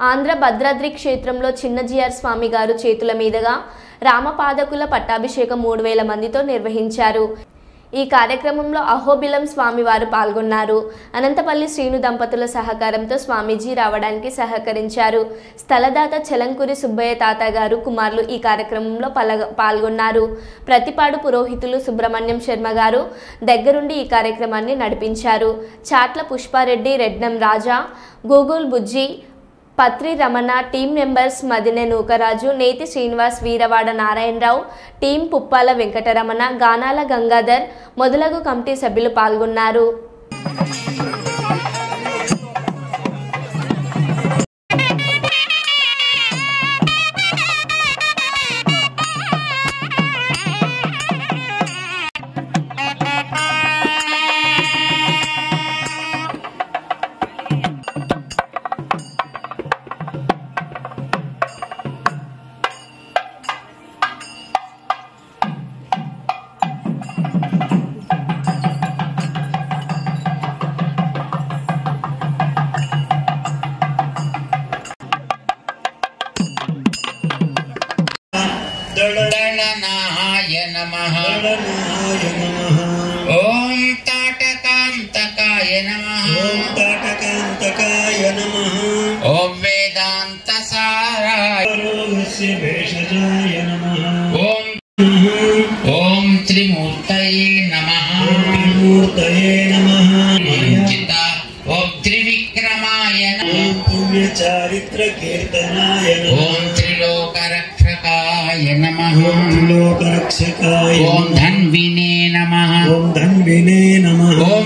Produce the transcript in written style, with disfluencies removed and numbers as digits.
ఆంధ్ర భద్రాద్రి క్షేత్రంలో చిన్నజీఆర్ స్వామి గారు చేతుల మీదుగా రామపాదకుల పట్టాభిషేకం 3000 మందితో నిర్వహించారు. ఈ కార్యక్రమంలో అహోబిలం స్వామివారు పాల్గొన్నారు. అనంతపల్లి శ్రీను దంపతుల సహకారంతో స్వామీజీ రావడానికి సహకరించారు. స్థలదాత చలంకురి సుబ్బయ్య తాత గారు కుమారులు ఈ కార్యక్రమంలో పాల్గొన్నారు. ప్రతిపాడు పురోహితులు సుబ్రహ్మణ్యం శర్మ గారు దగ్గరుండి ఈ కార్యక్రమాన్ని నడిపించారు. చాట్ల పుష్పారెడ్డి, రెడ్నం రాజా, గూగుల్ బుజ్జి, పత్రి రమణ, టీం మెంబర్స్ మదినె నూకరాజు, నేతి శ్రీనివాస్, వీరవాడ నారాయణరావు, టీం పుప్పాల వెంకటరమణ, గానాల గంగాధర్ మొదలగు కమిటీ సభ్యులు పాల్గొన్నారు. दलनाय नमः ओम ताटकांतकाय नमः ओम वेदांतसाराय ओम त्रिमूर्तये नमः ओम त्रिविक्रमाय नमः पुण्यचारित्र कीर्तनाय ओम त्रिलोकरक्षकाय नमः लोकरक्षकाय ओम धन्विने नमः ओम धन्विने नमः ओम